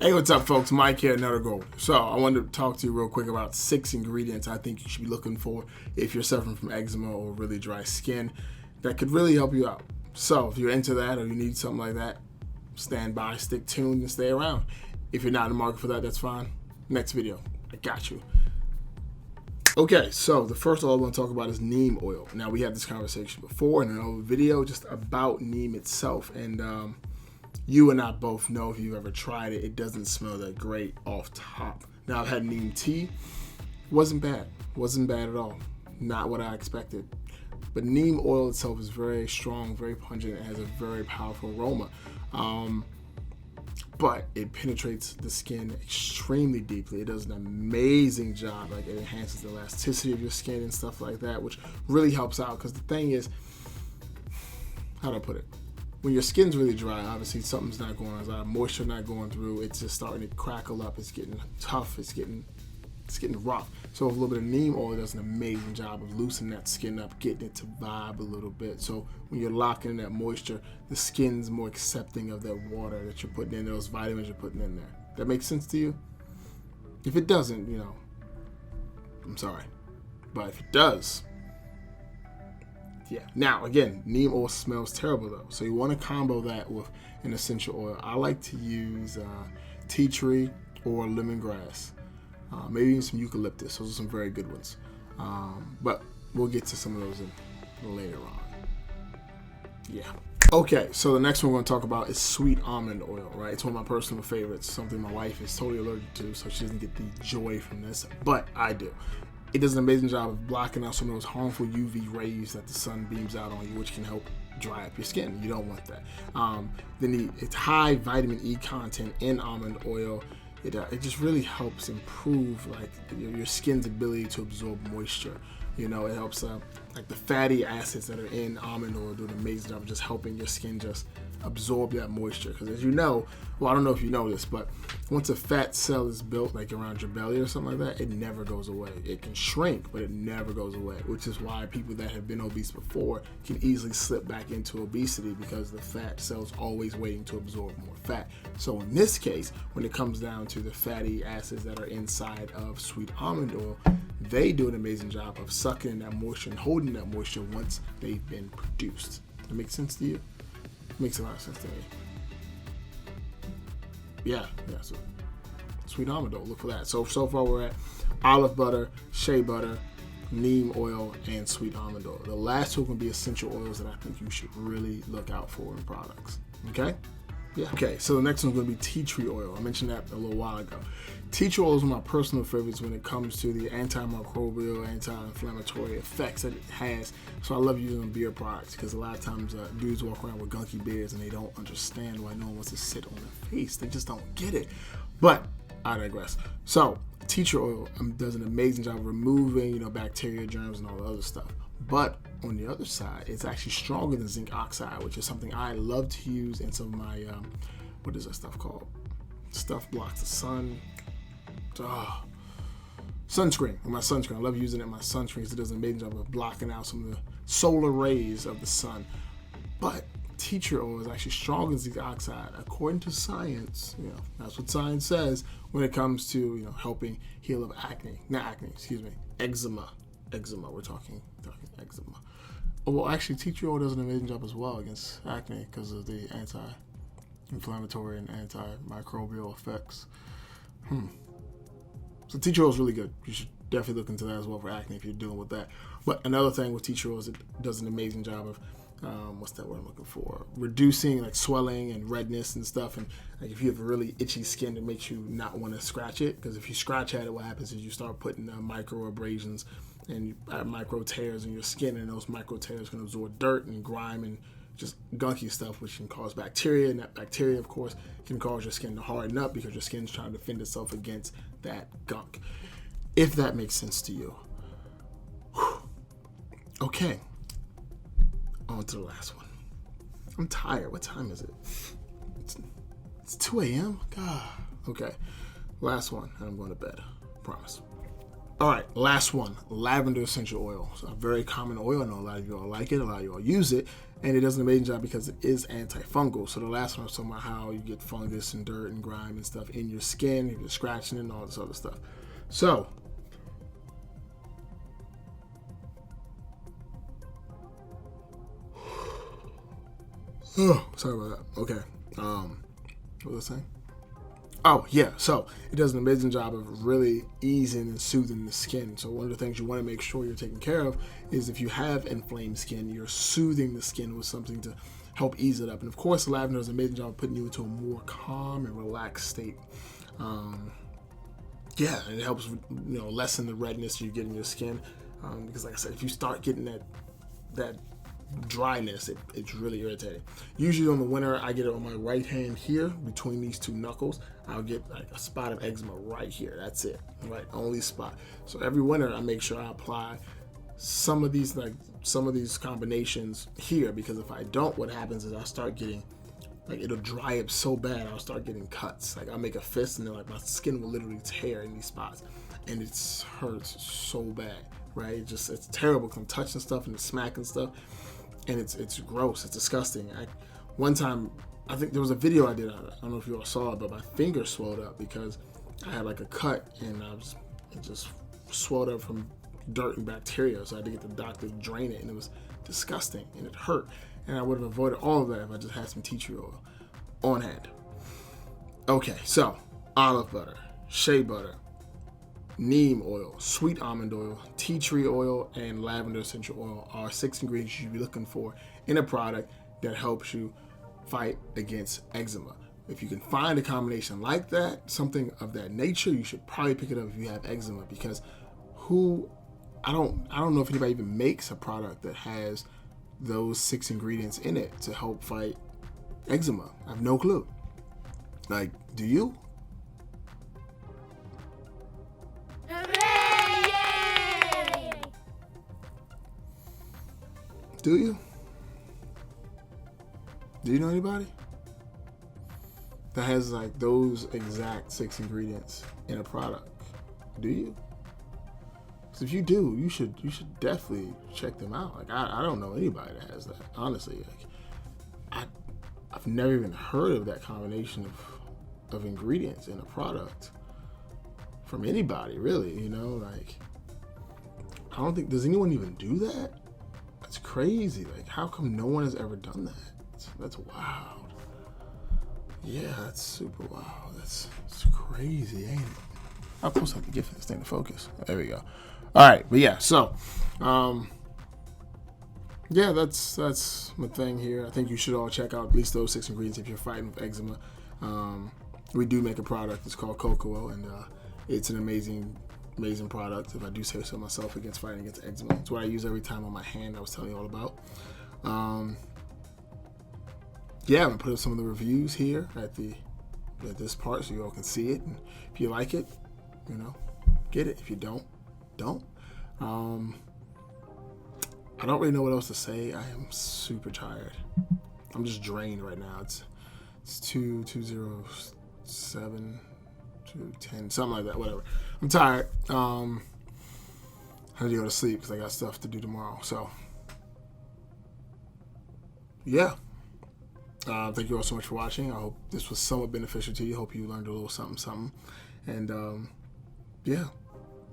Hey, what's up, folks? Mike here, another goal. So I wanted to talk to you real quick about 6 ingredients I think you should be looking for if you're suffering from eczema or really dry skin that could really help you out. So if you're into that or you need something like that, stand by, stick tuned, and stay around. If you're not in the market for that, that's fine. Next video, I got you. Okay, so the first oil I want to talk about is neem oil. Now, we had this conversation before in another video just about neem itself, and you and I both know, if you've ever tried it, it doesn't smell that great off top. Now, I've had neem tea. Wasn't bad at all. Not what I expected. But neem oil itself is very strong, very pungent, and has a very powerful aroma. But it penetrates the skin extremely deeply. It does an amazing job. Like, it enhances the elasticity of your skin and stuff like that, which really helps out. Because the thing is, how do I put it? When your skin's really dry, obviously something's not going on. There's a lot of moisture not going through. It's just starting to crackle up. It's getting tough. It's getting rough. So a little bit of neem oil does an amazing job of loosening that skin up, getting it to vibe a little bit. So when you're locking in that moisture, the skin's more accepting of that water that you're putting in, those vitamins you're putting in there. That makes sense to you? If it doesn't, I'm sorry. But if it does, yeah. Now, again, neem oil smells terrible though. So you want to combo that with an essential oil. I like to use tea tree or lemongrass. Maybe even some eucalyptus. Those are some very good ones. But we'll get to some of those later on. Yeah. Okay, so the next one we're going to talk about is sweet almond oil, right? It's one of my personal favorites, something my wife is totally allergic to, so she doesn't get the joy from this, but I do. It does an amazing job of blocking out some of those harmful UV rays that the sun beams out on you, which can help dry up your skin. You don't want that. Then it's high vitamin E content in almond oil. It just really helps improve like your skin's ability to absorb moisture. It helps like the fatty acids that are in almond oil do an amazing job of just helping your skin just absorb that moisture. Because as you know, well, I don't know if you know this, but once a fat cell is built like around your belly or something like that, it never goes away. It can shrink, but it never goes away, which is why people that have been obese before can easily slip back into obesity, because the fat cell's always waiting to absorb more fat. So in this case, when it comes down to the fatty acids that are inside of sweet almond oil, they do an amazing job of sucking in that moisture and holding that moisture once they've been produced. That makes sense to you? It makes a lot of sense to me. Yeah, so sweet almond oil, look for that. So far we're at olive butter, shea butter, neem oil, and sweet almond oil. The last two are going to be essential oils that I think you should really look out for in products. Okay? Yeah. Okay, so the next one's going to be tea tree oil. I mentioned that a little while ago. Tea tree oil is one of my personal favorites when it comes to the antimicrobial, anti-inflammatory effects that it has. So I love using them in beard products, because a lot of times dudes walk around with gunky beards and they don't understand why no one wants to sit on their face. They just don't get it. But I digress. So tea tree oil does an amazing job of removing, bacteria, germs, and all the other stuff. But on the other side, it's actually stronger than zinc oxide, which is something I love to use in some of my, what is that stuff called? Stuff blocks the sun. Sunscreen. My sunscreen. I love using it in my sunscreens. It does an amazing job of blocking out some of the solar rays of the sun. But tea tree oil is actually stronger than zinc oxide, according to science. That's what science says when it comes to helping heal of eczema. Eczema. We're talking eczema. Well, actually, tea tree oil does an amazing job as well against acne because of the anti-inflammatory and antimicrobial effects. So tea tree oil is really good. You should definitely look into that as well for acne if you're dealing with that. But another thing with tea tree oil is it does an amazing job of what's that word I'm looking for? Reducing like swelling and redness and stuff. And like if you have really itchy skin, it makes you not want to scratch it, because if you scratch at it, what happens is you start putting micro abrasions and micro tears in your skin, and those micro tears can absorb dirt and grime and just gunky stuff, which can cause bacteria, and that bacteria, of course, can cause your skin to harden up because your skin's trying to defend itself against that gunk. If that makes sense to you. Whew. Okay. On to the last one. I'm tired. What time is it? It's 2 a.m.? God. Okay. Last one, and I'm going to bed. Promise. All right, last one, lavender essential oil. So a very common oil. I know a lot of you all like it, a lot of you all use it, and it does an amazing job because it is antifungal. So the last one I was talking about how you get fungus and dirt and grime and stuff in your skin if you're scratching it and all this other stuff. So oh, sorry about that. Okay. What was I saying? Oh, yeah. So it does an amazing job of really easing and soothing the skin. So one of the things you want to make sure you're taking care of is if you have inflamed skin, you're soothing the skin with something to help ease it up. And of course, lavender does an amazing job of putting you into a more calm and relaxed state. Yeah, and it helps, lessen the redness you get in your skin. Because like I said, if you start getting that dryness, it's really irritating. Usually in the winter, I get it on my right hand here between these two knuckles. I'll get like a spot of eczema right here. That's it, right? Only spot. So every winter, I make sure I apply some of these combinations here, because if I don't, what happens is I start getting it'll dry up so bad. I'll start getting cuts. Like I'll make a fist, and then like my skin will literally tear in these spots, and it hurts so bad, right? It's terrible because I'm touching stuff and smacking stuff. And it's gross. It's disgusting. One time, I think there was a video I did. I don't know if you all saw it, but my finger swelled up because I had like a cut, and it just swelled up from dirt and bacteria. So I had to get the doctor to drain it, and it was disgusting, and it hurt. And I would have avoided all of that if I just had some tea tree oil on hand. Okay, so olive butter, shea butter, neem oil, sweet almond oil, tea tree oil, and lavender essential oil are 6 ingredients you should be looking for in a product that helps you fight against eczema. If you can find a combination like that, something of that nature, you should probably pick it up if you have eczema, because I don't know if anybody even makes a product that has those 6 ingredients in it to help fight eczema. I have no clue. Like, do you? Do you? Do you know anybody that has like those exact 6 ingredients in a product? Do you? Because if you do, you should definitely check them out. Like I don't know anybody that has that. Honestly, like I've never even heard of that combination of ingredients in a product from anybody, really. Like I don't think, does anyone even do that? That's crazy. Like, how come no one has ever done that? That's wild. Yeah, that's super wild. It's crazy, ain't it? How close I have to get for this thing to focus? There we go. All right, but yeah, so, yeah, that's my thing here. I think you should all check out at least those 6 ingredients if you're fighting with eczema. We do make a product. It's called cocoa, and it's an amazing product, if I do say so myself, against fighting against eczema. It's what I use every time on my hand I was telling you all about. Yeah, I'm gonna put up some of the reviews here at this part so you all can see it. And if you like it, get it. If you don't. I don't really know what else to say. I am super tired. I'm just drained right now. It's 2:07. 10, something like that, whatever. I'm tired. I need to go to sleep because I got stuff to do tomorrow. So, yeah. Thank you all so much for watching. I hope this was somewhat beneficial to you. Hope you learned a little something. And, yeah.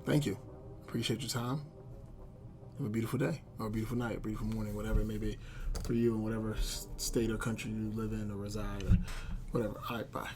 Thank you. Appreciate your time. Have a beautiful day, or a beautiful night, a beautiful morning, whatever it may be for you in whatever state or country you live in or reside or whatever. All right, bye.